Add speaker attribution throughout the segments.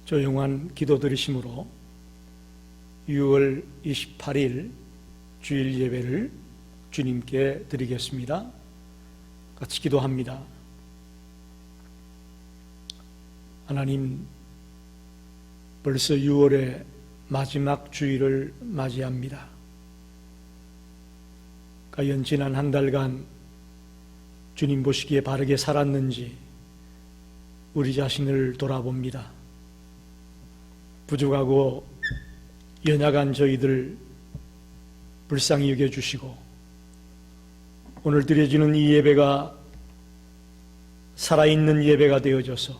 Speaker 1: 조용한 기도 드리심으로 6월 28일 주일 예배를 주님께 드리겠습니다. 같이 기도합니다. 하나님, 벌써 6월의 마지막 주일을 맞이합니다. 과연 지난 한 달간 주님 보시기에 바르게 살았는지 우리 자신을 돌아봅니다. 부족하고 연약한 저희들 불쌍히 여겨주시고, 오늘 드려지는 이 예배가 살아있는 예배가 되어져서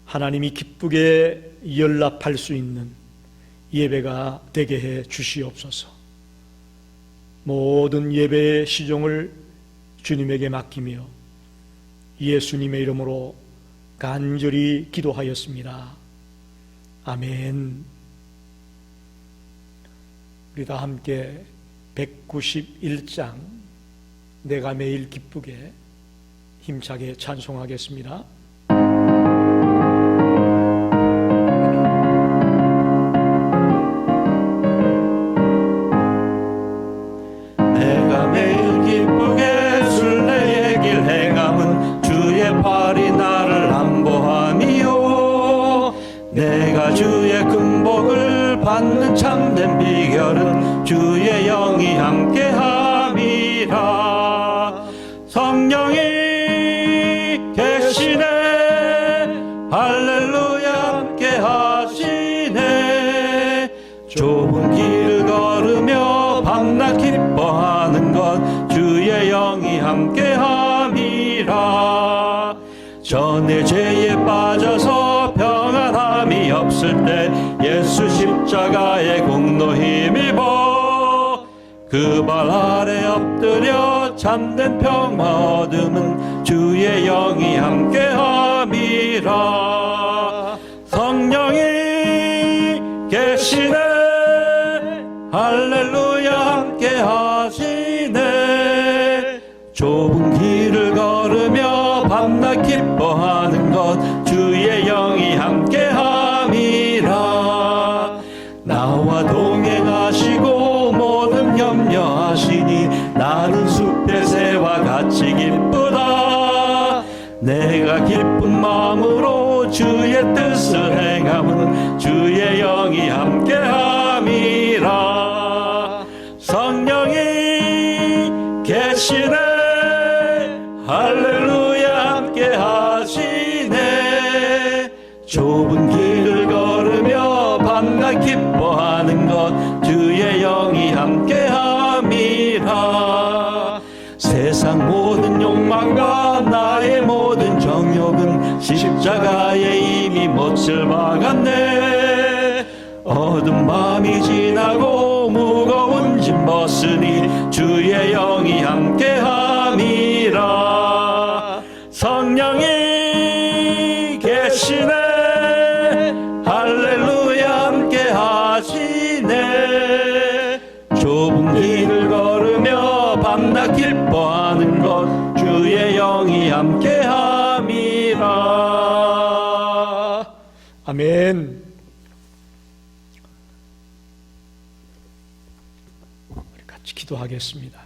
Speaker 1: 하나님이 기쁘게 연락할 수 있는 예배가 되게 해 주시옵소서. 모든 예배의 시종을 주님에게 맡기며 예수님의 이름으로 간절히 기도하였습니다. 아멘. 우리 다 함께 191장 내가 매일 기쁘게 힘차게 찬송하겠습니다.
Speaker 2: 내가 매일 기쁘게 순례의 길 행함은 주의 팔이 나를 안보함이요, 내가 주의 금복을 받는 참된 비결은 주의 영이 함께함이라. 성령이 계시네, 할렐루야 함께하시네. 좁은 길을 걸으며 밤낮 기뻐하는 것 주의 영이 함께함이라. 전에 죄에 빠져서 평안함이 없을 때 예수 십자가의 공로 힘입어 그 발 아래 엎드려 참된 평화 얻음은 주의 영이 함께함이라. 성령이 계시네, 할렐루야 함께하시네. 좁은 길을 걸으며 밤낮 기뻐하는 것 주의 영이 함께함이라. 나와 동행하시고 모든 염려하시니 나는 숲의 새와 같이 기쁘다. 내가 기쁜 마음으로 주의 뜻을 행함은 주의 영이 함께함이라. 성령이 계시네, 할렐루야 함께하시네. 좁은 길을 걸으며 밤낮 기뻐하는 것 주의 영이 함께함이라. 세상 모든 욕망과 나의 모든 정욕은 십자가에 이미 못을 박았네. 어두운 밤이 지나고 무거운 짐 벗으니 주의 영이 함께함이라. 성령이 계시네, 할렐루야 함께하시네. 좁은 길을 걸으며 밤낮 기뻐하는 것 주의 영이 함께함이라.
Speaker 1: 아멘. 우리 같이 기도하겠습니다.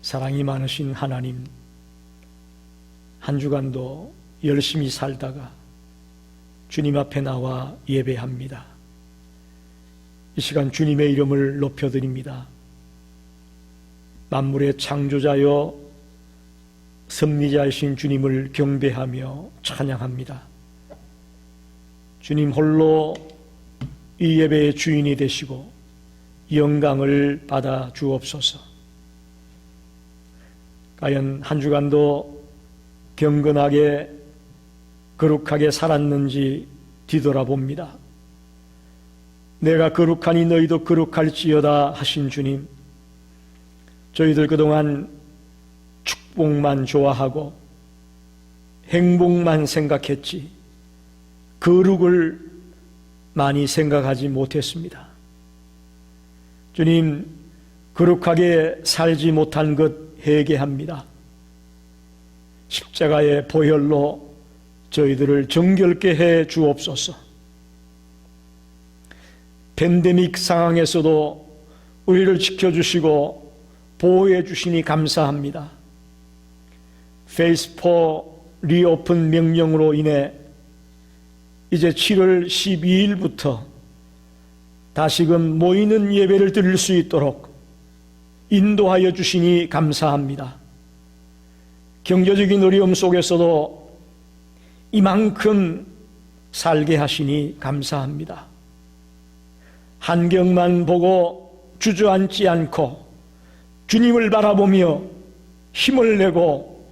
Speaker 1: 사랑이 많으신 하나님, 한 주간도 열심히 살다가 주님 앞에 나와 예배합니다. 이 시간 주님의 이름을 높여드립니다. 만물의 창조자여 섭리자이신 주님을 경배하며 찬양합니다. 주님 홀로 이 예배의 주인이 되시고 영광을 받아 주옵소서. 과연 한 주간도 경건하게 거룩하게 살았는지 뒤돌아봅니다. 내가 거룩하니 너희도 거룩할지어다 하신 주님, 저희들 그동안 축복만 좋아하고 행복만 생각했지 거룩을 많이 생각하지 못했습니다. 주님, 거룩하게 살지 못한 것 회개합니다. 십자가의 보혈로 저희들을 정결케 해 주옵소서. 팬데믹 상황에서도 우리를 지켜주시고 보호해 주시니 감사합니다. 페이스 4 리오픈 명령으로 인해 이제 7월 12일부터 다시금 모이는 예배를 드릴 수 있도록 인도하여 주시니 감사합니다. 경제적인 어려움 속에서도 이만큼 살게 하시니 감사합니다. 환경만 보고 주저앉지 않고 주님을 바라보며 힘을 내고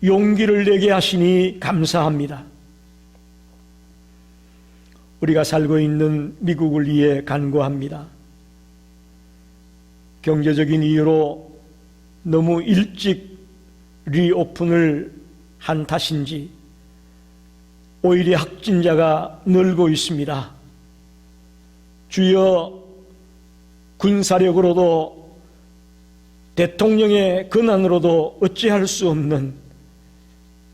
Speaker 1: 용기를 내게 하시니 감사합니다. 우리가 살고 있는 미국을 위해 간구합니다. 경제적인 이유로 너무 일찍 리오픈을 한 탓인지 오히려 확진자가 늘고 있습니다. 주여, 군사력으로도 대통령의 권한으로도 어찌할 수 없는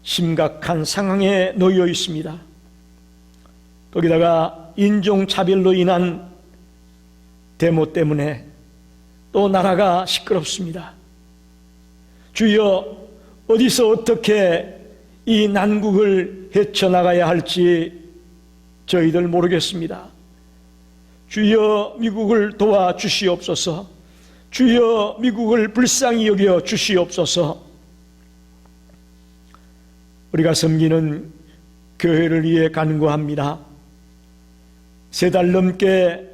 Speaker 1: 심각한 상황에 놓여 있습니다. 거기다가 인종차별로 인한 데모 때문에 또 나라가 시끄럽습니다. 주여, 어디서 어떻게 이 난국을 헤쳐나가야 할지 저희들 모르겠습니다. 주여, 미국을 도와주시옵소서. 주여, 미국을 불쌍히 여겨 주시옵소서. 우리가 섬기는 교회를 위해 간구합니다. 3달 넘게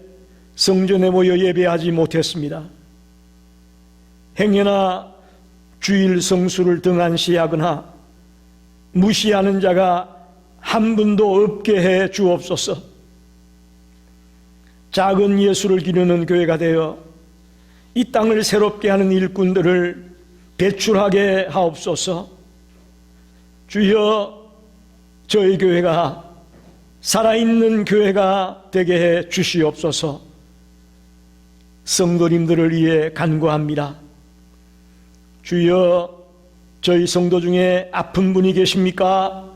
Speaker 1: 성전에 모여 예배하지 못했습니다. 행여나 주일 성수를 등한시하거나 무시하는 자가 한 분도 없게 해 주옵소서. 작은 예수를 기르는 교회가 되어 이 땅을 새롭게 하는 일꾼들을 배출하게 하옵소서. 주여, 저희 교회가 살아있는 교회가 되게 해 주시옵소서. 성도님들을 위해 간구합니다. 주여, 저희 성도 중에 아픈 분이 계십니까?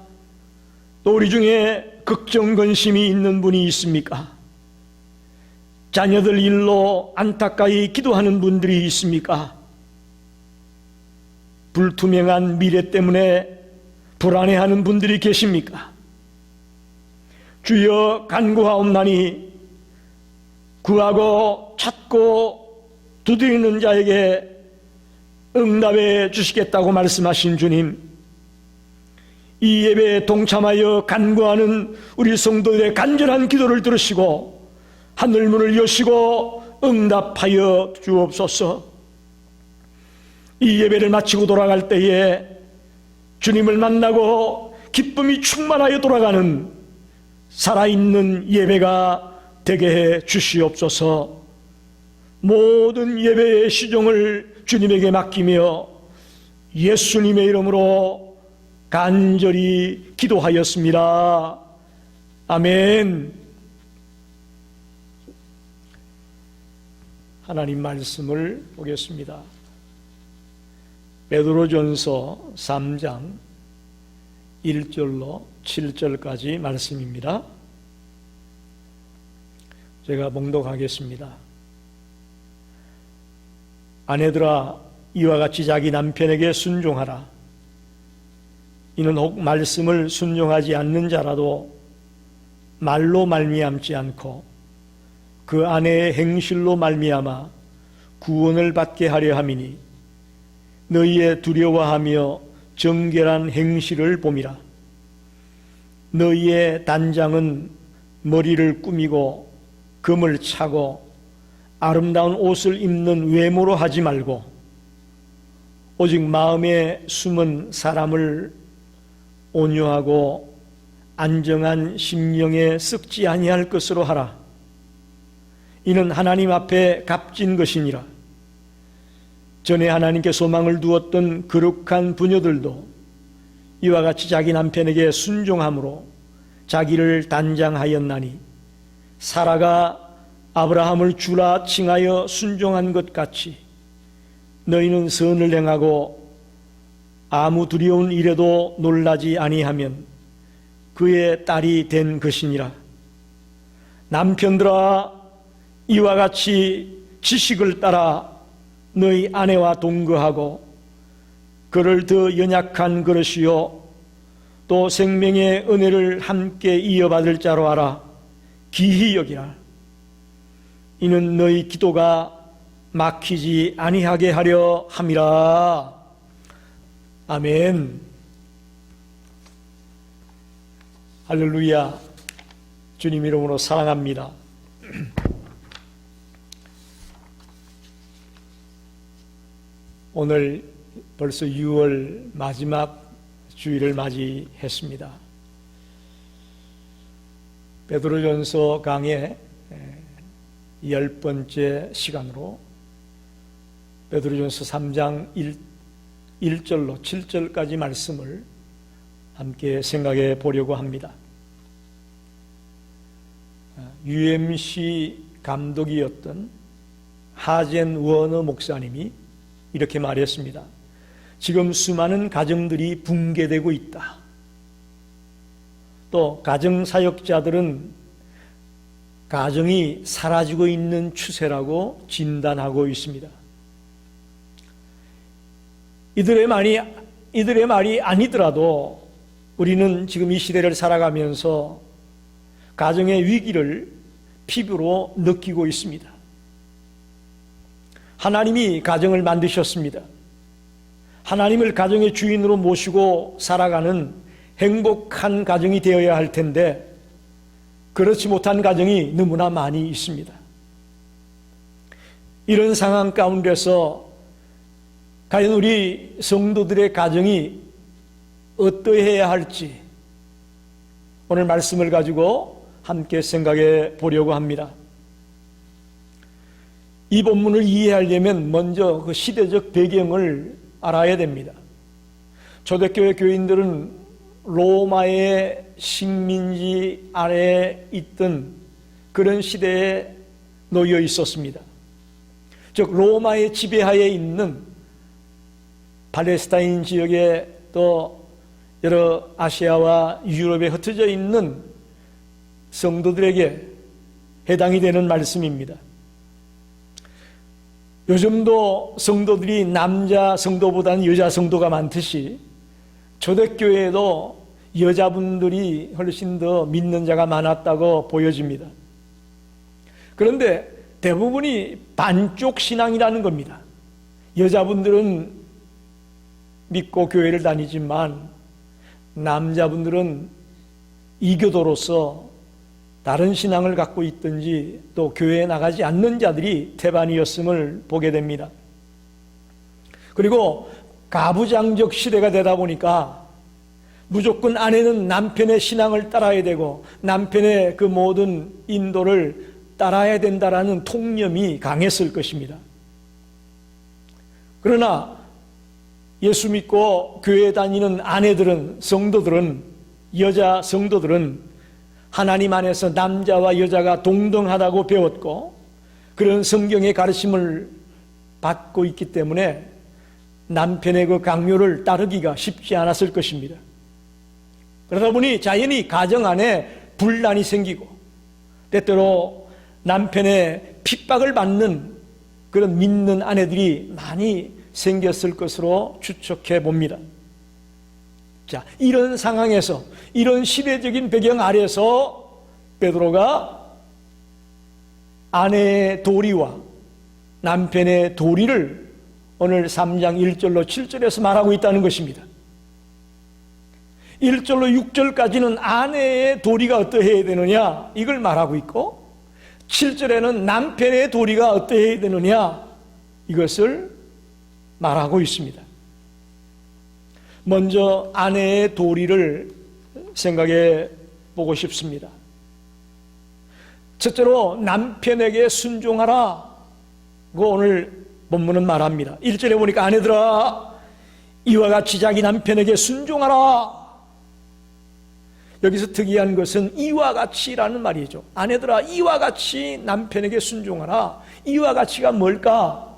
Speaker 1: 또 우리 중에 걱정 근심이 있는 분이 있습니까? 자녀들 일로 안타까이 기도하는 분들이 있습니까? 불투명한 미래 때문에 불안해하는 분들이 계십니까? 주여, 간구하옵나니 구하고 찾고 두드리는 자에게 응답해 주시겠다고 말씀하신 주님, 이 예배에 동참하여 간구하는 우리 성도들의 간절한 기도를 들으시고 하늘문을 여시고 응답하여 주옵소서. 이 예배를 마치고 돌아갈 때에 주님을 만나고 기쁨이 충만하여 돌아가는 살아있는 예배가 되게 해 주시옵소서. 모든 예배의 시종을 주님에게 맡기며 예수님의 이름으로 간절히 기도하였습니다. 아멘. 하나님 말씀을 보겠습니다. 베드로전서 3장 1절로 7절까지 말씀입니다. 제가 봉독하겠습니다. 아내들아, 이와 같이 자기 남편에게 순종하라. 이는 혹 말씀을 순종하지 않는 자라도 말로 말미암지 않고 그 아내의 행실로 말미암아 구원을 받게 하려 함이니 너희의 두려워하며 정결한 행실을 봄이라. 너희의 단장은 머리를 꾸미고 금을 차고 아름다운 옷을 입는 외모로 하지 말고 오직 마음에 숨은 사람을 온유하고 안정한 심령에 썩지 아니할 것으로 하라. 이는 하나님 앞에 값진 것이니라. 전에 하나님께 소망을 두었던 거룩한 부녀들도 이와 같이 자기 남편에게 순종함으로 자기를 단장하였나니 사라가 아브라함을 주라 칭하여 순종한 것 같이 너희는 선을 행하고 아무 두려운 일에도 놀라지 아니하면 그의 딸이 된 것이니라. 남편들아, 이와 같이 지식을 따라 너희 아내와 동거하고 그를 더 연약한 그릇이요 또 생명의 은혜를 함께 이어받을 자로 알아 기히 여기라. 이는 너희 기도가 막히지 아니하게 하려 함이라. 아멘. 할렐루야. 주님 이름으로 사랑합니다. 오늘 벌써 6월 마지막 주일을 맞이했습니다. 베드로전서 강의 10번째 시간으로 베드로전서 3장 1절로 7절까지 말씀을 함께 생각해 보려고 합니다. UMC 감독이었던 하젠 워너 목사님이 이렇게 말했습니다. 지금 수많은 가정들이 붕괴되고 있다. 또 가정사역자들은 가정이 사라지고 있는 추세라고 진단하고 있습니다. 이들의 말이 아니더라도 우리는 지금 이 시대를 살아가면서 가정의 위기를 피부로 느끼고 있습니다. 하나님이 가정을 만드셨습니다. 하나님을 가정의 주인으로 모시고 살아가는 행복한 가정이 되어야 할 텐데 그렇지 못한 가정이 너무나 많이 있습니다. 이런 상황 가운데서 과연 우리 성도들의 가정이 어떠해야 할지 오늘 말씀을 가지고 함께 생각해 보려고 합니다. 이 본문을 이해하려면 먼저 그 시대적 배경을 알아야 됩니다. 초대교회 교인들은 로마의 식민지 아래에 있던 그런 시대에 놓여 있었습니다. 즉 로마의 지배하에 있는 팔레스타인 지역에 또 여러 아시아와 유럽에 흩어져 있는 성도들에게 해당이 되는 말씀입니다. 요즘도 성도들이 남자 성도보다는 여자 성도가 많듯이 초대교회에도 여자분들이 훨씬 더 믿는 자가 많았다고 보여집니다. 그런데 대부분이 반쪽 신앙이라는 겁니다. 여자분들은 믿고 교회를 다니지만 남자분들은 이교도로서 다른 신앙을 갖고 있든지 또 교회에 나가지 않는 자들이 태반이었음을 보게 됩니다. 그리고 가부장적 시대가 되다 보니까 무조건 아내는 남편의 신앙을 따라야 되고 남편의 그 모든 인도를 따라야 된다라는 통념이 강했을 것입니다. 그러나 예수 믿고 교회에 다니는 아내들은, 성도들은, 여자 성도들은 하나님 안에서 남자와 여자가 동등하다고 배웠고 그런 성경의 가르침을 받고 있기 때문에 남편의 그 강요를 따르기가 쉽지 않았을 것입니다. 그러다 보니 자연히 가정 안에 분란이 생기고 때때로 남편의 핍박을 받는 그런 믿는 아내들이 많이 생겼을 것으로 추측해 봅니다. 자, 이런 상황에서 이런 시대적인 배경 아래서 베드로가 아내의 도리와 남편의 도리를 오늘 3장 1절로 7절에서 말하고 있다는 것입니다. 1절로 6절까지는 아내의 도리가 어떠해야 되느냐 이걸 말하고 있고 7절에는 남편의 도리가 어떠해야 되느냐 이것을 말하고 있습니다. 먼저 아내의 도리를 생각해 보고 싶습니다. 첫째로 남편에게 순종하라 고 오늘 본문은 말합니다. 1절에 보니까 아내들아 이와 같이 자기 남편에게 순종하라. 여기서 특이한 것은 이와 같이라는 말이죠. 아내들아 이와 같이 남편에게 순종하라. 이와 같이가 뭘까?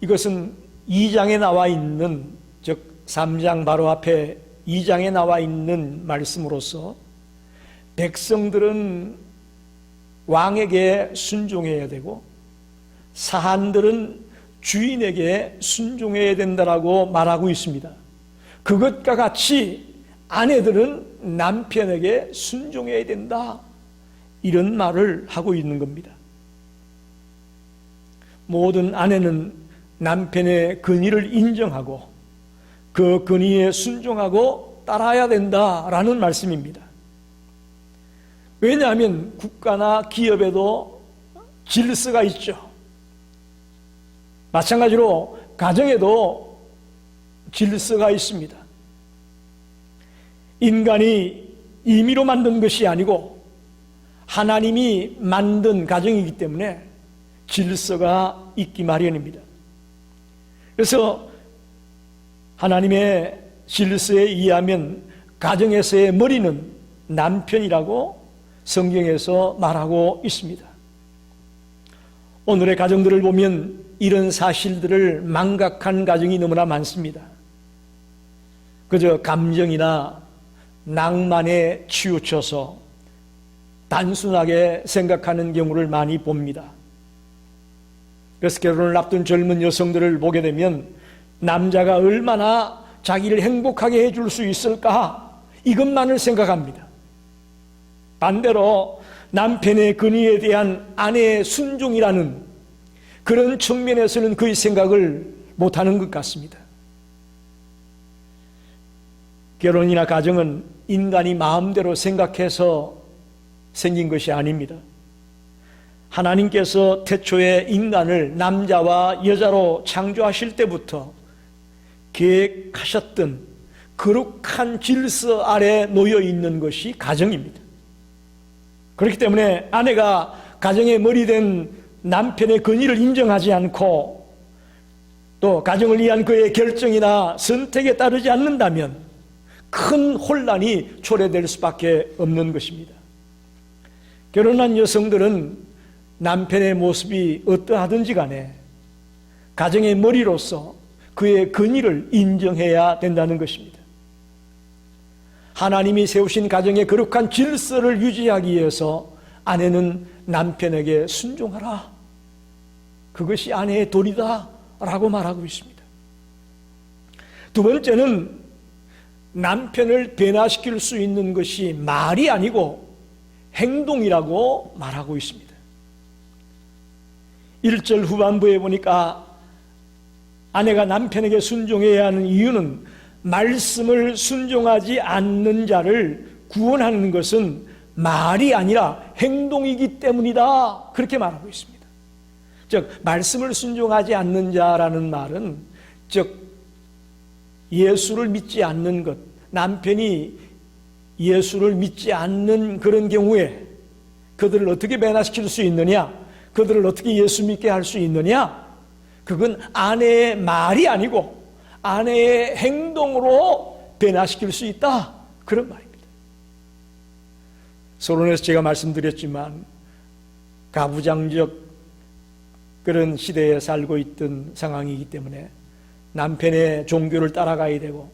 Speaker 1: 이것은 2장에 나와 있는, 즉 3장 바로 앞에 2장에 나와 있는 말씀으로서 백성들은 왕에게 순종해야 되고 사한들은 주인에게 순종해야 된다라고 말하고 있습니다. 그것과 같이 아내들은 남편에게 순종해야 된다, 이런 말을 하고 있는 겁니다. 모든 아내는 남편의 권위를 인정하고 그 권위에 순종하고 따라야 된다라는 말씀입니다. 왜냐하면 국가나 기업에도 질서가 있죠. 마찬가지로 가정에도 질서가 있습니다. 인간이 임의로 만든 것이 아니고 하나님이 만든 가정이기 때문에 질서가 있기 마련입니다. 그래서 하나님의 질서에 의하면 가정에서의 머리는 남편이라고 성경에서 말하고 있습니다. 오늘의 가정들을 보면 이런 사실들을 망각한 가정이 너무나 많습니다. 그저 감정이나 낭만에 치우쳐서 단순하게 생각하는 경우를 많이 봅니다. 그래서 결혼을 앞둔 젊은 여성들을 보게 되면 남자가 얼마나 자기를 행복하게 해줄 수 있을까, 이것만을 생각합니다. 반대로 남편의 권위에 대한 아내의 순종이라는 그런 측면에서는 그의 생각을 못하는 것 같습니다. 결혼이나 가정은 인간이 마음대로 생각해서 생긴 것이 아닙니다. 하나님께서 태초에 인간을 남자와 여자로 창조하실 때부터 계획하셨던 거룩한 질서 아래 놓여 있는 것이 가정입니다. 그렇기 때문에 아내가 가정의 머리 된 남편의 권위를 인정하지 않고 또 가정을 위한 그의 결정이나 선택에 따르지 않는다면 큰 혼란이 초래될 수밖에 없는 것입니다. 결혼한 여성들은 남편의 모습이 어떠하든지 간에 가정의 머리로서 그의 권위를 인정해야 된다는 것입니다. 하나님이 세우신 가정의 거룩한 질서를 유지하기 위해서 아내는 남편에게 순종하라, 그것이 아내의 도리다 라고 말하고 있습니다. 두 번째는 남편을 변화시킬 수 있는 것이 말이 아니고 행동이라고 말하고 있습니다. 1절 후반부에 보니까 아내가 남편에게 순종해야 하는 이유는 말씀을 순종하지 않는 자를 구원하는 것은 말이 아니라 행동이기 때문이다, 그렇게 말하고 있습니다. 즉 말씀을 순종하지 않는 자라는 말은 즉 예수를 믿지 않는 것, 남편이 예수를 믿지 않는 그런 경우에 그들을 어떻게 변화시킬 수 있느냐, 그들을 어떻게 예수 믿게 할 수 있느냐, 그건 아내의 말이 아니고 아내의 행동으로 변화시킬 수 있다, 그런 말입니다. 서론에서 제가 말씀드렸지만 가부장적 그런 시대에 살고 있던 상황이기 때문에 남편의 종교를 따라가야 되고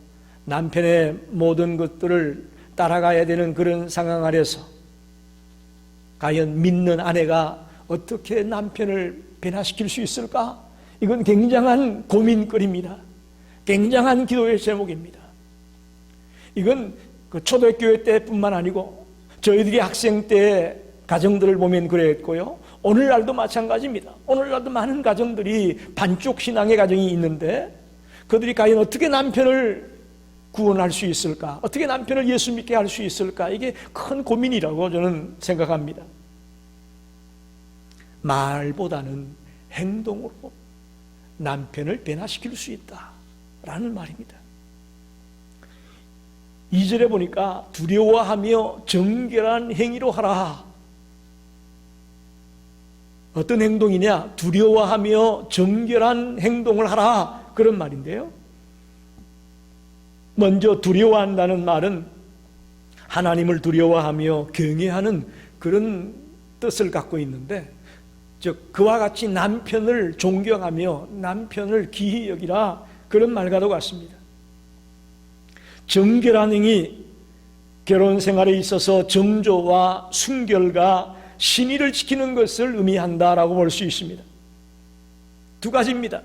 Speaker 1: 남편의 모든 것들을 따라가야 되는 그런 상황 아래서 과연 믿는 아내가 어떻게 남편을 변화시킬 수 있을까? 이건 굉장한 고민거리입니다. 굉장한 기도의 제목입니다. 이건 그 초대교회 때뿐만 아니고 저희들이 학생 때 가정들을 보면 그랬고요, 오늘날도 마찬가지입니다. 오늘날도 많은 가정들이 반쪽 신앙의 가정이 있는데 그들이 과연 어떻게 남편을 구원할 수 있을까, 어떻게 남편을 예수 믿게 할 수 있을까, 이게 큰 고민이라고 저는 생각합니다. 말보다는 행동으로 남편을 변화시킬 수 있다라는 말입니다. 2절에 보니까 두려워하며 정결한 행위로 하라. 어떤 행동이냐? 두려워하며 정결한 행동을 하라, 그런 말인데요. 먼저 두려워한다는 말은 하나님을 두려워하며 경외하는 그런 뜻을 갖고 있는데 즉 그와 같이 남편을 존경하며 남편을 귀히 여기라, 그런 말과도 같습니다. 정결한 행위, 결혼 생활에 있어서 정조와 순결과 신의를 지키는 것을 의미한다라고 볼 수 있습니다. 두 가지입니다.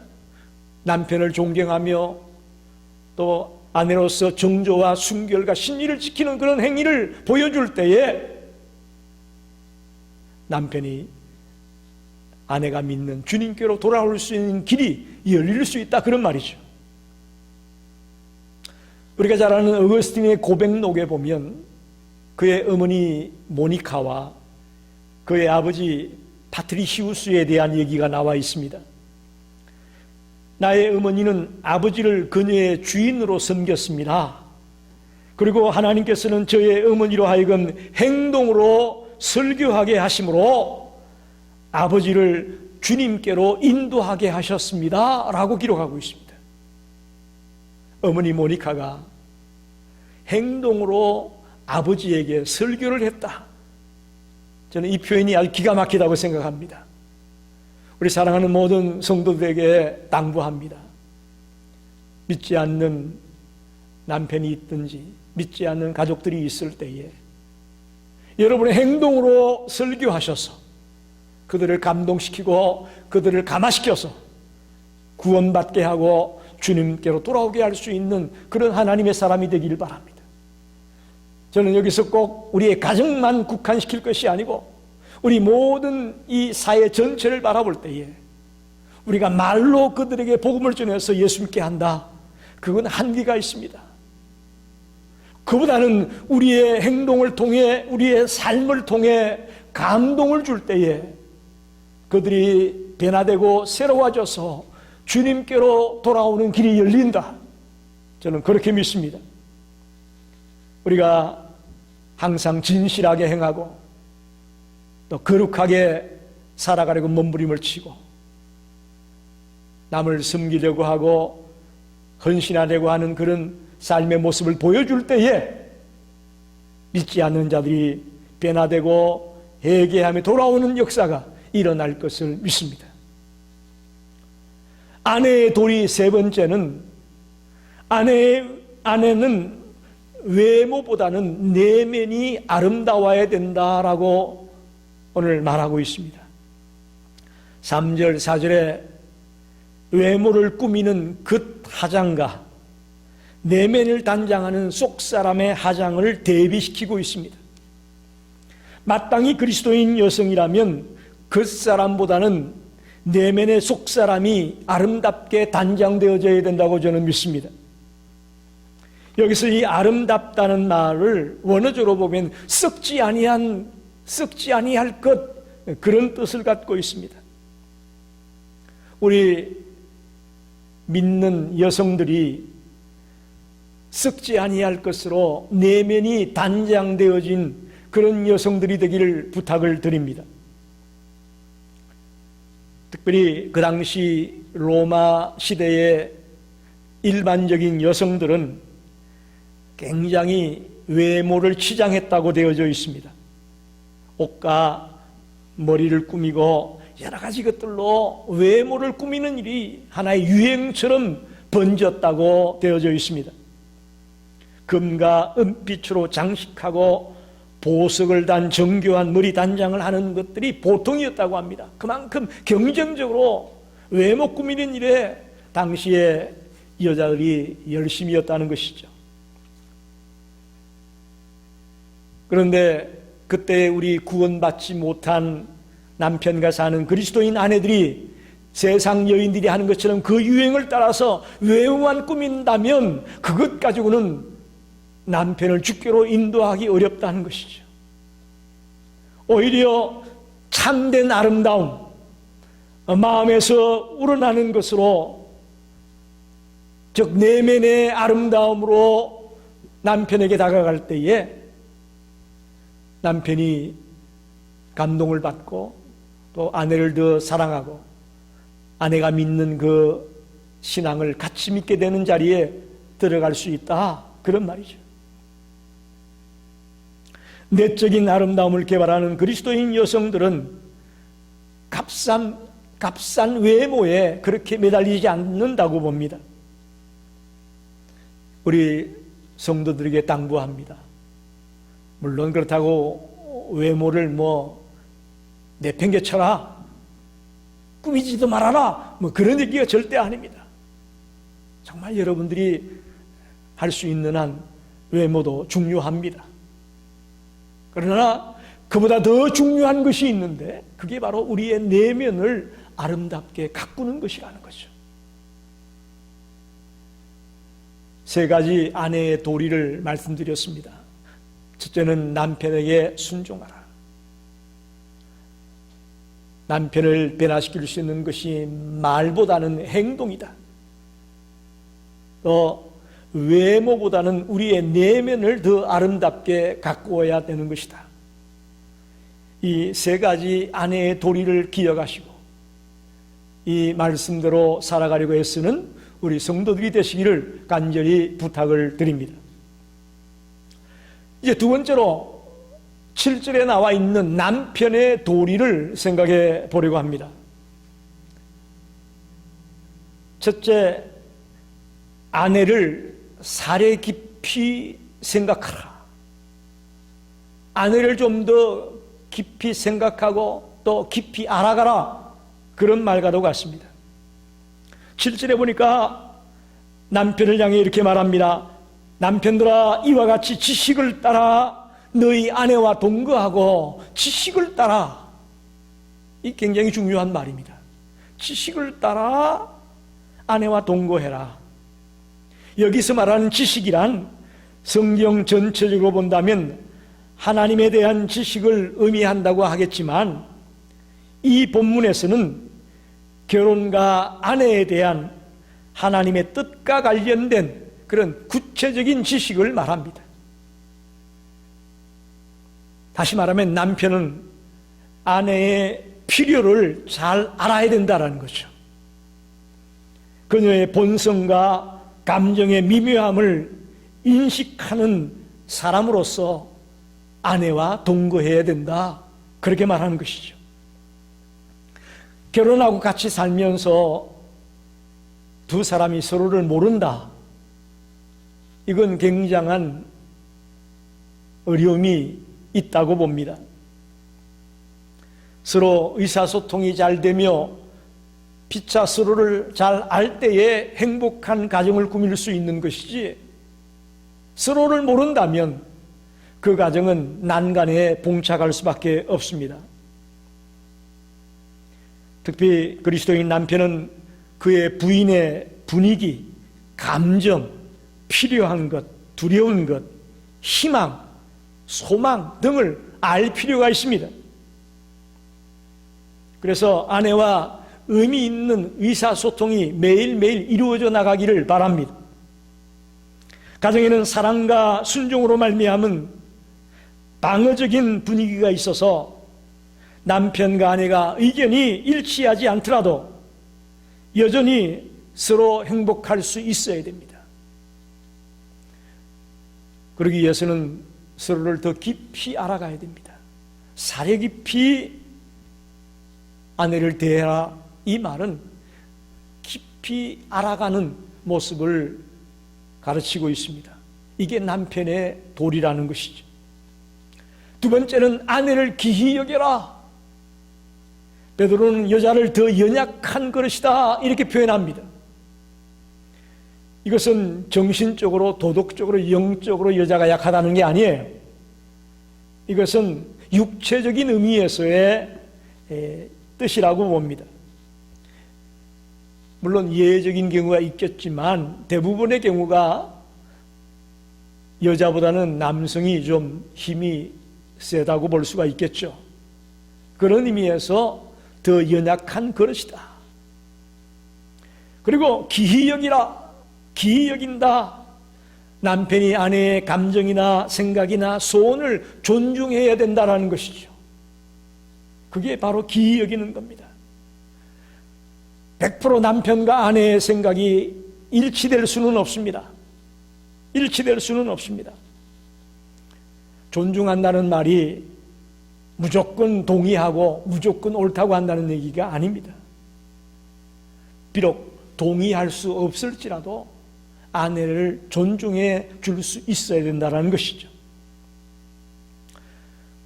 Speaker 1: 남편을 존경하며 또 아내로서 정조와 순결과 신의를 지키는 그런 행위를 보여줄 때에 남편이 아내가 믿는 주님께로 돌아올 수 있는 길이 열릴 수 있다, 그런 말이죠. 우리가 잘 아는 어거스틴의 고백록에 보면 그의 어머니 모니카와 그의 아버지 파트리시우스에 대한 얘기가 나와 있습니다. 나의 어머니는 아버지를 그녀의 주인으로 섬겼습니다. 그리고 하나님께서는 저의 어머니로 하여금 행동으로 설교하게 하심으로 아버지를 주님께로 인도하게 하셨습니다 라고 기록하고 있습니다. 어머니 모니카가 행동으로 아버지에게 설교를 했다. 저는 이 표현이 아주 기가 막히다고 생각합니다. 우리 사랑하는 모든 성도들에게 당부합니다. 믿지 않는 남편이 있든지 믿지 않는 가족들이 있을 때에 여러분의 행동으로 설교하셔서 그들을 감동시키고 그들을 감화시켜서 구원받게 하고 주님께로 돌아오게 할 수 있는 그런 하나님의 사람이 되길 바랍니다. 저는 여기서 꼭 우리의 가정만 국한시킬 것이 아니고 우리 모든 이 사회 전체를 바라볼 때에 우리가 말로 그들에게 복음을 전해서 예수 믿게 한다, 그건 한계가 있습니다. 그보다는 우리의 행동을 통해 우리의 삶을 통해 감동을 줄 때에 그들이 변화되고 새로워져서 주님께로 돌아오는 길이 열린다, 저는 그렇게 믿습니다. 우리가 항상 진실하게 행하고 또 거룩하게 살아가려고 몸부림을 치고 남을 섬기려고 하고 헌신하려고 하는 그런 삶의 모습을 보여줄 때에 믿지 않는 자들이 변화되고 회개하며 돌아오는 역사가 일어날 것을 믿습니다. 아내의 도리 세 번째는 아내는 외모보다는 내면이 아름다워야 된다라고 오늘 말하고 있습니다. 3절 4절에 외모를 꾸미는 겉 화장과 내면을 단장하는 속사람의 화장을 대비시키고 있습니다. 마땅히 그리스도인 여성이라면 겉사람보다는 내면의 속사람이 아름답게 단장되어져야 된다고 저는 믿습니다. 여기서 이 아름답다는 말을 원어적으로 보면 썩지 아니할 것, 그런 뜻을 갖고 있습니다. 우리 믿는 여성들이 썩지 아니할 것으로 내면이 단장되어진 그런 여성들이 되기를 부탁을 드립니다. 특별히 그 당시 로마 시대의 일반적인 여성들은 굉장히 외모를 치장했다고 되어져 있습니다. 옷과 머리를 꾸미고 여러 가지 것들로 외모를 꾸미는 일이 하나의 유행처럼 번졌다고 되어져 있습니다. 금과 은빛으로 장식하고 보석을 단 정교한 머리 단장을 하는 것들이 보통이었다고 합니다. 그만큼 경쟁적으로 외모 꾸미는 일에 당시에 여자들이 열심이었다는 것이죠. 그런데 그때 우리 구원받지 못한 남편과 사는 그리스도인 아내들이 세상 여인들이 하는 것처럼 그 유행을 따라서 외모만 꾸민다면 그것 가지고는 남편을 주께로 인도하기 어렵다는 것이죠. 오히려 참된 아름다움, 마음에서 우러나는 것으로, 즉 내면의 아름다움으로 남편에게 다가갈 때에 남편이 감동을 받고 또 아내를 더 사랑하고 아내가 믿는 그 신앙을 같이 믿게 되는 자리에 들어갈 수 있다, 그런 말이죠. 내적인 아름다움을 개발하는 그리스도인 여성들은 값싼 외모에 그렇게 매달리지 않는다고 봅니다. 우리 성도들에게 당부합니다. 물론 그렇다고 외모를 내팽개쳐라, 꾸미지도 말아라, 그런 얘기가 절대 아닙니다. 정말 여러분들이 할 수 있는 한 외모도 중요합니다. 그러나 그보다 더 중요한 것이 있는데 그게 바로 우리의 내면을 아름답게 가꾸는 것이라는 거죠. 세 가지 아내의 도리를 말씀드렸습니다. 첫째는 남편에게 순종하라. 남편을 변화시킬 수 있는 것이 말보다는 행동이다. 또 외모보다는 우리의 내면을 더 아름답게 가꾸어야 되는 것이다. 이 세 가지 아내의 도리를 기억하시고 이 말씀대로 살아가려고 애쓰는 우리 성도들이 되시기를 간절히 부탁을 드립니다. 이제 두 번째로 7절에 나와 있는 남편의 도리를 생각해 보려고 합니다. 첫째, 아내를 사려 깊이 생각하라. 아내를 좀 더 깊이 생각하고 또 깊이 알아가라. 그런 말과도 같습니다. 7절에 보니까 남편을 향해 이렇게 말합니다. 남편들아, 이와 같이 지식을 따라 너희 아내와 동거하고 지식을 따라. 이 굉장히 중요한 말입니다. 지식을 따라 아내와 동거해라. 여기서 말하는 지식이란 성경 전체적으로 본다면 하나님에 대한 지식을 의미한다고 하겠지만 이 본문에서는 결혼과 아내에 대한 하나님의 뜻과 관련된 그런 구체적인 지식을 말합니다. 다시 말하면 남편은 아내의 필요를 잘 알아야 된다는 거죠. 그녀의 본성과 감정의 미묘함을 인식하는 사람으로서 아내와 동거해야 된다. 그렇게 말하는 것이죠. 결혼하고 같이 살면서 두 사람이 서로를 모른다. 이건 굉장한 어려움이 있다고 봅니다. 서로 의사소통이 잘 되며 피차 서로를 잘 알 때에 행복한 가정을 꾸밀 수 있는 것이지, 서로를 모른다면 그 가정은 난간에 봉착할 수밖에 없습니다. 특히 그리스도인 남편은 그의 부인의 분위기, 감정, 필요한 것, 두려운 것, 희망, 소망 등을 알 필요가 있습니다. 그래서 아내와 의미 있는 의사소통이 매일매일 이루어져 나가기를 바랍니다. 가정에는 사랑과 순종으로 말미암은 방어적인 분위기가 있어서 남편과 아내가 의견이 일치하지 않더라도 여전히 서로 행복할 수 있어야 됩니다. 그러기 위해서는 서로를 더 깊이 알아가야 됩니다. 사려 깊이 아내를 대해라. 이 말은 깊이 알아가는 모습을 가르치고 있습니다. 이게 남편의 도리라는 것이죠. 두 번째는 아내를 귀히 여겨라. 베드로는 여자를 더 연약한 그릇이다 이렇게 표현합니다. 이것은 정신적으로, 도덕적으로, 영적으로 여자가 약하다는 게 아니에요. 이것은 육체적인 의미에서의 뜻이라고 봅니다. 물론 예외적인 경우가 있겠지만 대부분의 경우가 여자보다는 남성이 좀 힘이 세다고 볼 수가 있겠죠. 그런 의미에서 더 연약한 그릇이다. 그리고 기히 여기라. 기히 여긴다. 남편이 아내의 감정이나 생각이나 소원을 존중해야 된다는 것이죠. 그게 바로 기히 여기는 겁니다. 100% 남편과 아내의 생각이 일치될 수는 없습니다. 일치될 수는 없습니다. 존중한다는 말이 무조건 동의하고 무조건 옳다고 한다는 얘기가 아닙니다. 비록 동의할 수 없을지라도 아내를 존중해 줄 수 있어야 된다는 것이죠.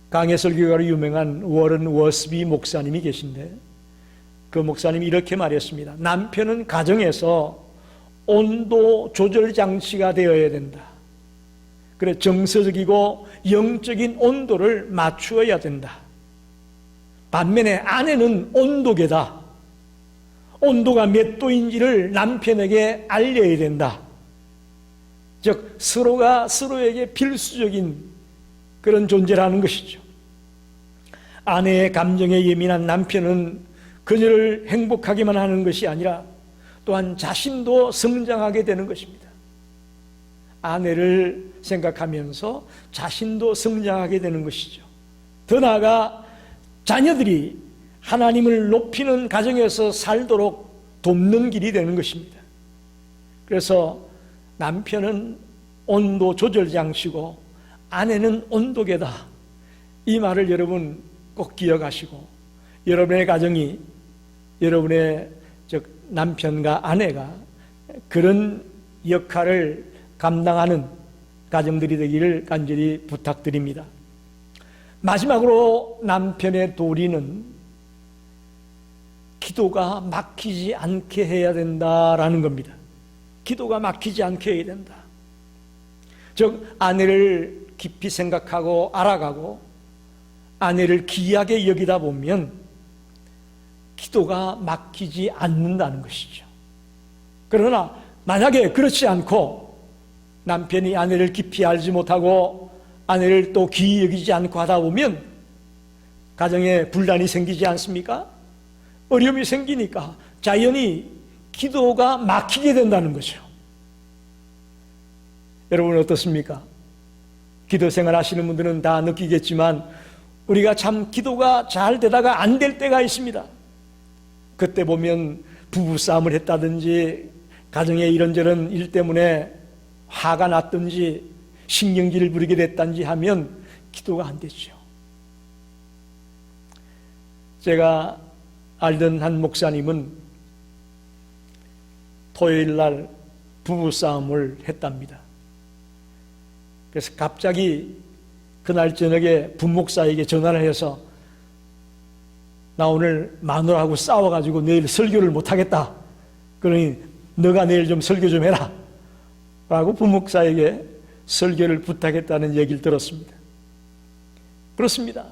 Speaker 1: 강해 설교가로 유명한 워런 워스비 목사님이 계신데 그 목사님이 이렇게 말했습니다. 남편은 가정에서 온도 조절 장치가 되어야 된다. 그래, 정서적이고 영적인 온도를 맞추어야 된다. 반면에 아내는 온도계다. 온도가 몇 도인지를 남편에게 알려야 된다. 즉 서로가 서로에게 필수적인 그런 존재라는 것이죠. 아내의 감정에 예민한 남편은 그녀를 행복하게만 하는 것이 아니라 또한 자신도 성장하게 되는 것입니다. 아내를 생각하면서 자신도 성장하게 되는 것이죠. 더 나아가 자녀들이 하나님을 높이는 가정에서 살도록 돕는 길이 되는 것입니다. 그래서 남편은 온도 조절 장치고 아내는 온도계다. 이 말을 여러분 꼭 기억하시고 여러분의 가정이 여러분의 남편과 아내가 그런 역할을 감당하는 가정들이 되기를 간절히 부탁드립니다. 마지막으로 남편의 도리는 기도가 막히지 않게 해야 된다라는 겁니다. 기도가 막히지 않게 해야 된다. 즉 아내를 깊이 생각하고 알아가고 아내를 귀하게 여기다 보면 기도가 막히지 않는다는 것이죠. 그러나 만약에 그렇지 않고 남편이 아내를 깊이 알지 못하고 아내를 또 귀히 여기지 않고 하다 보면 가정에 분란이 생기지 않습니까? 어려움이 생기니까 자연히 기도가 막히게 된다는 거죠. 여러분 어떻습니까? 기도 생활 하시는 분들은 다 느끼겠지만 우리가 참 기도가 잘 되다가 안 될 때가 있습니다. 그때 보면 부부싸움을 했다든지 가정에 이런저런 일 때문에 화가 났든지 신경질을 부리게 됐든지 하면 기도가 안 되죠. 제가 알던 한 목사님은 토요일 날 부부싸움을 했답니다. 그래서 갑자기 그날 저녁에 부목사에게 전화를 해서 나 오늘 마누라하고 싸워가지고 내일 설교를 못하겠다. 그러니 너가 내일 좀 설교 좀 해라 라고 부목사에게 설교를 부탁했다는 얘기를 들었습니다. 그렇습니다.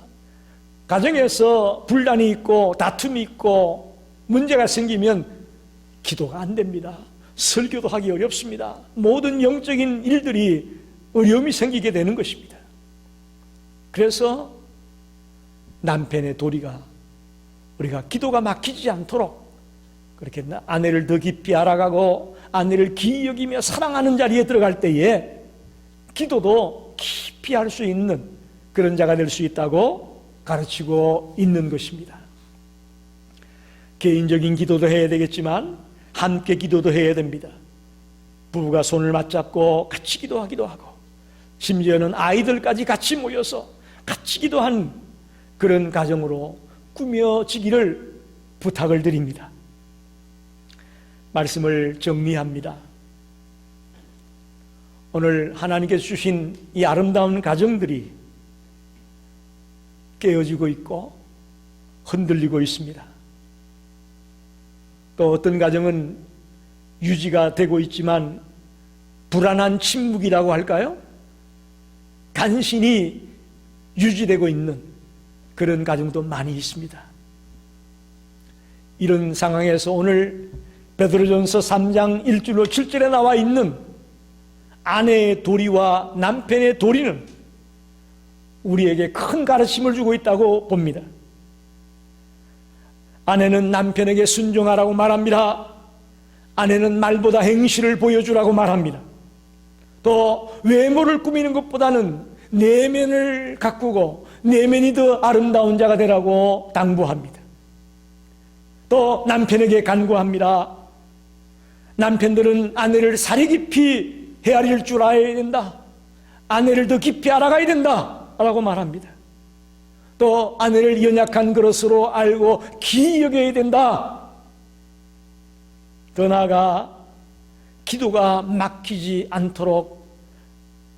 Speaker 1: 가정에서 분란이 있고 다툼이 있고 문제가 생기면 기도가 안 됩니다. 설교도 하기 어렵습니다. 모든 영적인 일들이 어려움이 생기게 되는 것입니다. 그래서 남편의 도리가 우리가 기도가 막히지 않도록 그렇게 아내를 더 깊이 알아가고 아내를 귀히 여기며 사랑하는 자리에 들어갈 때에 기도도 깊이 할 수 있는 그런 자가 될 수 있다고 가르치고 있는 것입니다. 개인적인 기도도 해야 되겠지만 함께 기도도 해야 됩니다. 부부가 손을 맞잡고 같이 기도하기도 하고 심지어는 아이들까지 같이 모여서 같이 기도한 그런 가정으로 꾸며지기를 부탁을 드립니다. 말씀을 정리합니다. 오늘 하나님께서 주신 이 아름다운 가정들이 깨어지고 있고 흔들리고 있습니다. 또 어떤 가정은 유지가 되고 있지만 불안한 침묵이라고 할까요? 간신히 유지되고 있는 그런 가정도 많이 있습니다. 이런 상황에서 오늘 베드로전서 3장 1절로 7절에 나와 있는 아내의 도리와 남편의 도리는 우리에게 큰 가르침을 주고 있다고 봅니다. 아내는 남편에게 순종하라고 말합니다. 아내는 말보다 행실을 보여주라고 말합니다. 또 외모를 꾸미는 것보다는 내면을 가꾸고 내면이 더 아름다운 자가 되라고 당부합니다. 또 남편에게 간구합니다. 남편들은 아내를 사리 깊이 헤아릴 줄 알아야 된다. 아내를 더 깊이 알아가야 된다 라고 말합니다. 또 아내를 연약한 그릇으로 알고 귀히 여겨야 된다. 더 나아가 기도가 막히지 않도록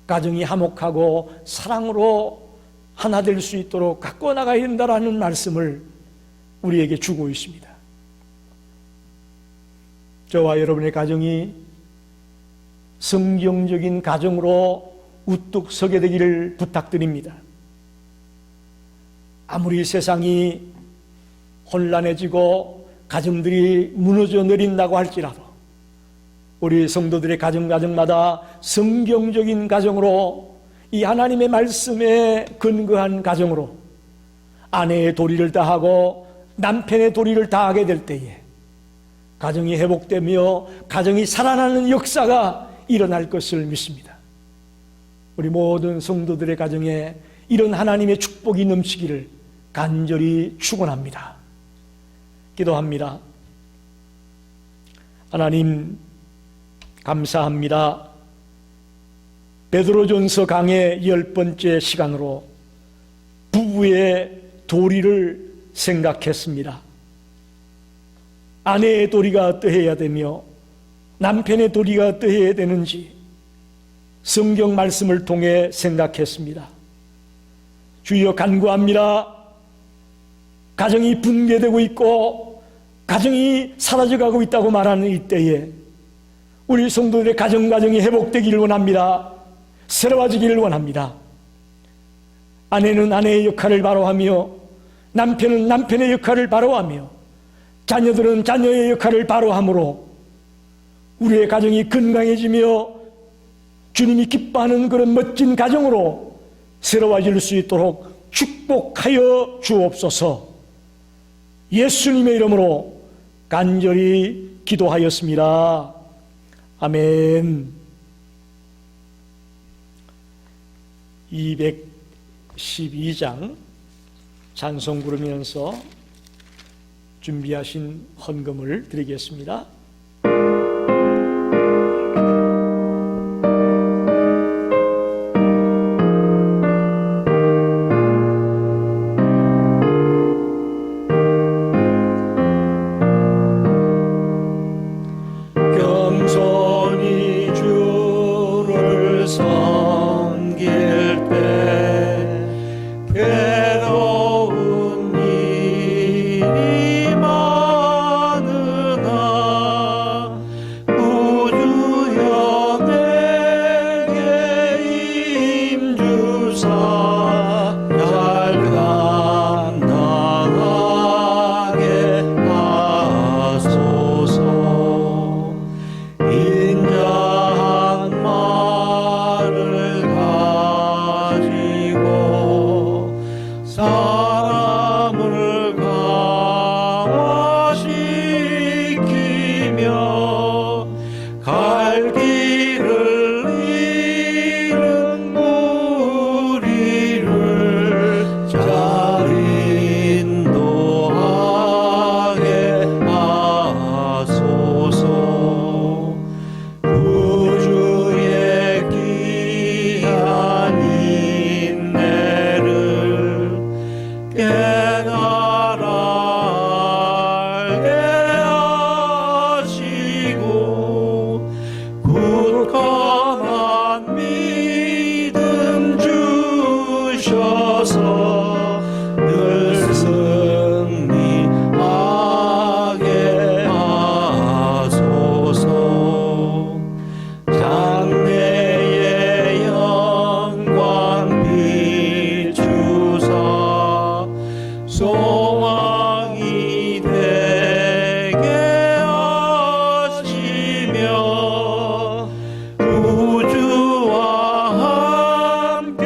Speaker 1: 가정이 화목하고 사랑으로 하나 될 수 있도록 가꾸어 나가야 된다라는 말씀을 우리에게 주고 있습니다. 저와 여러분의 가정이 성경적인 가정으로 우뚝 서게 되기를 부탁드립니다. 아무리 세상이 혼란해지고 가정들이 무너져 내린다고 할지라도 우리 성도들의 가정마다 성경적인 가정으로, 이 하나님의 말씀에 근거한 가정으로 아내의 도리를 다하고 남편의 도리를 다하게 될 때에 가정이 회복되며 가정이 살아나는 역사가 일어날 것을 믿습니다. 우리 모든 성도들의 가정에 이런 하나님의 축복이 넘치기를 간절히 축원합니다. 기도합니다. 하나님 감사합니다. 베드로전서 강의 10번째 시간으로 부부의 도리를 생각했습니다. 아내의 도리가 어떠해야 되며 남편의 도리가 어떠해야 되는지 성경 말씀을 통해 생각했습니다. 주여 간구합니다. 가정이 붕괴되고 있고 가정이 사라져가고 있다고 말하는 이때에 우리 성도들의 가정이 회복되기를 원합니다. 새로워지기를 원합니다. 아내는 아내의 역할을 바로하며 남편은 남편의 역할을 바로하며 자녀들은 자녀의 역할을 바로함으로 우리의 가정이 건강해지며 주님이 기뻐하는 그런 멋진 가정으로 새로워질 수 있도록 축복하여 주옵소서. 예수님의 이름으로 간절히 기도하였습니다. 아멘. 212장 찬송 부르면서 준비하신 헌금을 드리겠습니다.
Speaker 2: 겸손히 주를 섬길 때 괴로운 일이 많으나 우주여 내게 임주사 잘 감당하게 하소서. 인자한 말을 가지고 사람을 강화시키며 갈 길을 잃은 무리를 잘 인도하게 하소서. 구주의 귀한 인내를 깨달아 알게 하시고 굳건한 믿음 주셔서 늘 승리하게 하소서. 장래의 영광 비추사 소망이 되게 하시며 우주와 함께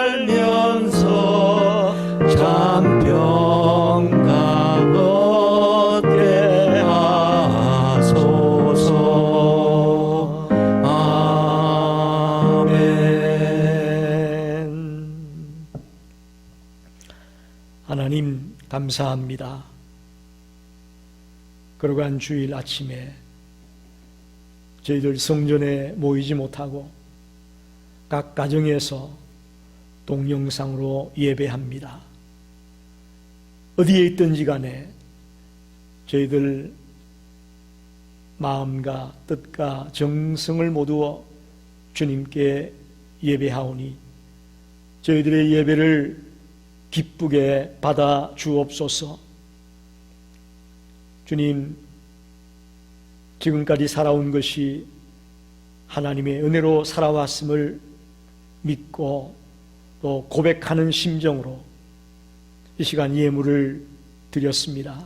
Speaker 2: 살면서 참 평강 얻게 하소서. 아멘.
Speaker 1: 하나님 감사합니다. 그러간 주일 아침에 저희들 성전에 모이지 못하고 각 가정에서 동영상으로 예배합니다. 어디에 있든지 간에 저희들 마음과 뜻과 정성을 모두어 주님께 예배하오니 저희들의 예배를 기쁘게 받아 주옵소서. 주님, 지금까지 살아온 것이 하나님의 은혜로 살아왔음을 믿고 또 고백하는 심정으로 이 시간 예물을 드렸습니다.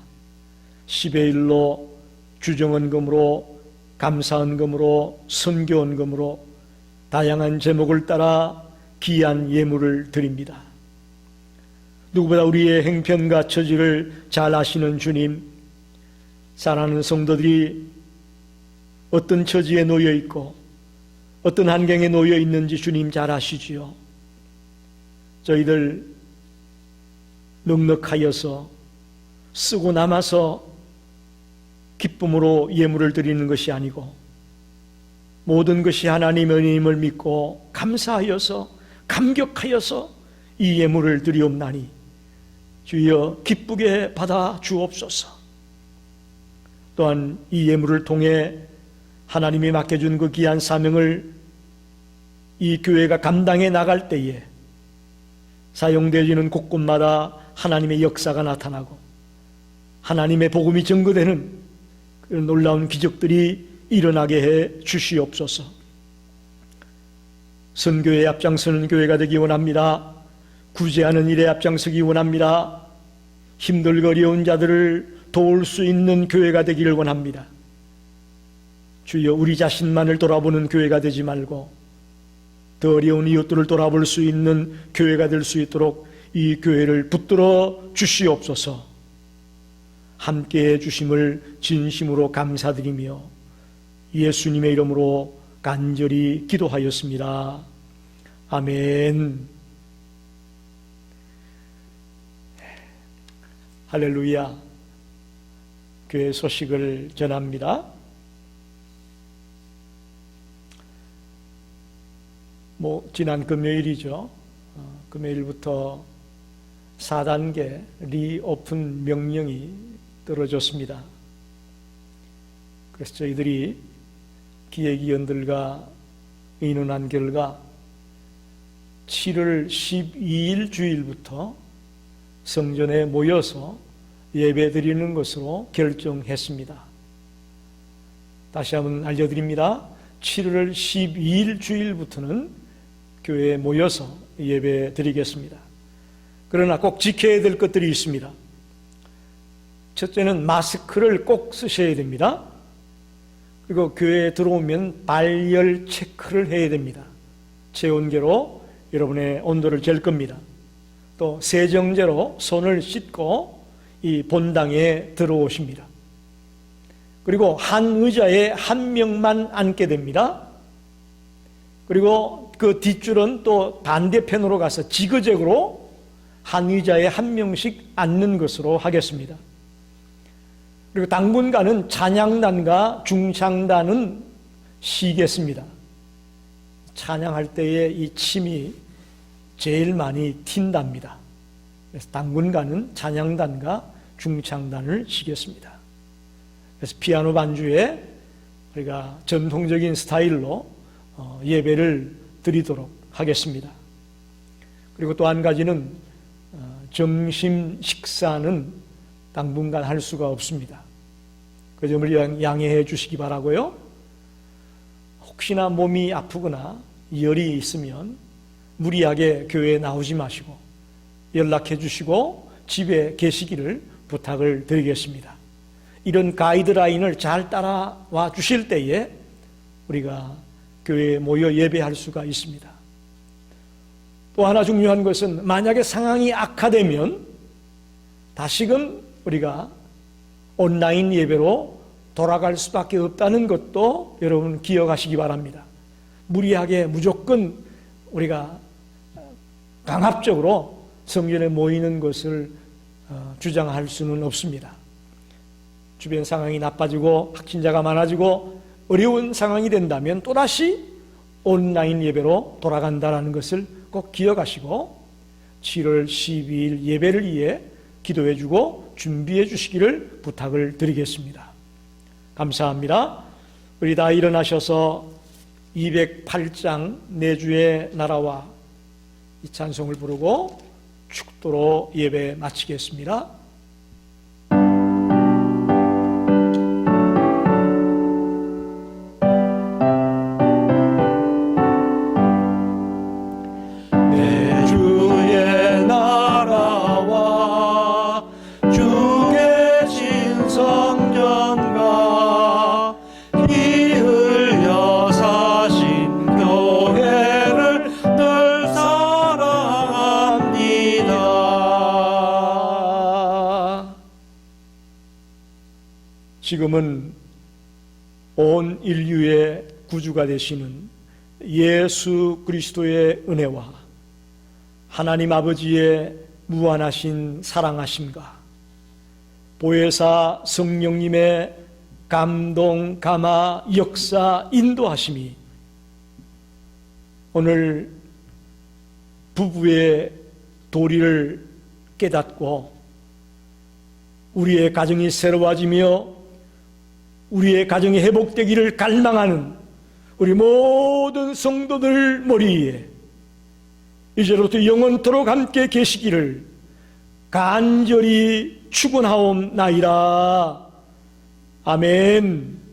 Speaker 1: 10의 1로 주정헌금으로, 감사헌금으로, 선교헌금으로 다양한 제목을 따라 귀한 예물을 드립니다. 누구보다 우리의 행편과 처지를 잘 아시는 주님, 사랑하는 성도들이 어떤 처지에 놓여 있고 어떤 환경에 놓여 있는지 주님 잘 아시지요. 저희들 넉넉하여서 쓰고 남아서 기쁨으로 예물을 드리는 것이 아니고 모든 것이 하나님의 은혜임을 믿고 감사하여서 감격하여서 이 예물을 드리옵나니 주여 기쁘게 받아 주옵소서. 또한 이 예물을 통해 하나님이 맡겨준 그 귀한 사명을 이 교회가 감당해 나갈 때에 사용되어지는 곳곳마다 하나님의 역사가 나타나고 하나님의 복음이 증거되는 그런 놀라운 기적들이 일어나게 해 주시옵소서. 선교에 앞장서는 교회가 되기 원합니다. 구제하는 일에 앞장서기 원합니다. 힘들고 어려운 자들을 도울 수 있는 교회가 되기를 원합니다. 주여, 우리 자신만을 돌아보는 교회가 되지 말고 더 어려운 이웃들을 돌아볼 수 있는 교회가 될 수 있도록 이 교회를 붙들어 주시옵소서. 함께해 주심을 진심으로 감사드리며 예수님의 이름으로 간절히 기도하였습니다. 아멘. 할렐루야. 교회 소식을 전합니다. 지난 금요일이죠. 금요일부터 4단계 리오픈 명령이 떨어졌습니다. 그래서 저희들이 기획위원들과 의논한 결과 7월 12일 주일부터 성전에 모여서 예배 드리는 것으로 결정했습니다. 다시 한번 알려드립니다. 7월 12일 주일부터는 교회에 모여서 예배 드리겠습니다. 그러나 꼭 지켜야 될 것들이 있습니다. 첫째는 마스크를 꼭 쓰셔야 됩니다. 그리고 교회에 들어오면 발열 체크를 해야 됩니다. 체온계로 여러분의 온도를 잴 겁니다. 또 세정제로 손을 씻고 이 본당에 들어오십니다. 그리고 한 의자에 한 명만 앉게 됩니다. 그리고 그 뒷줄은 또 반대편으로 가서 지그재그로 한 의자에 한 명씩 앉는 것으로 하겠습니다. 그리고 당분간은 찬양단과 중창단은 쉬겠습니다. 찬양할 때에 이 침이 제일 많이 튄답니다. 그래서 당분간은 찬양단과 중창단을 쉬겠습니다. 그래서 피아노 반주에 우리가 전통적인 스타일로 예배를 드리도록 하겠습니다. 그리고 또 한 가지는 점심 식사는 당분간 할 수가 없습니다. 그 점을 양해해 주시기 바라고요. 혹시나 몸이 아프거나 열이 있으면 무리하게 교회에 나오지 마시고 연락해 주시고 집에 계시기를 부탁을 드리겠습니다. 이런 가이드라인을 잘 따라와 주실 때에 우리가 교회에 모여 예배할 수가 있습니다. 또 하나 중요한 것은 만약에 상황이 악화되면 다시금 우리가 온라인 예배로 돌아갈 수밖에 없다는 것도 여러분 기억하시기 바랍니다. 무리하게 무조건 우리가 강압적으로 성전에 모이는 것을 주장할 수는 없습니다. 주변 상황이 나빠지고 확진자가 많아지고 어려운 상황이 된다면 또다시 온라인 예배로 돌아간다는 것을 꼭 꼭 기억하시고 7월 12일 예배를 위해 기도해 주고 준비해 주시기를 부탁을 드리겠습니다. 감사합니다. 우리 다 일어나셔서 208장 내 주의 나라와 이 찬송을 부르고 축도로 예배 마치겠습니다.
Speaker 2: 내 주의 나라와 주 계신 성전과 피 흘려 사신 교회를 늘 사랑합니다.
Speaker 1: 지금은 온 인류의 구주가 되시는 예수 그리스도의 은혜와 하나님 아버지의 무한하신 사랑하심과 보혜사 성령님의 감동, 감화, 역사, 인도하심이 오늘 부부의 도리를 깨닫고 우리의 가정이 새로워지며 우리의 가정이 회복되기를 갈망하는 우리 모든 성도들 머리 위에 이제로부터 영원토록 함께 계시기를 간절히 축원하옵나이다. 아멘.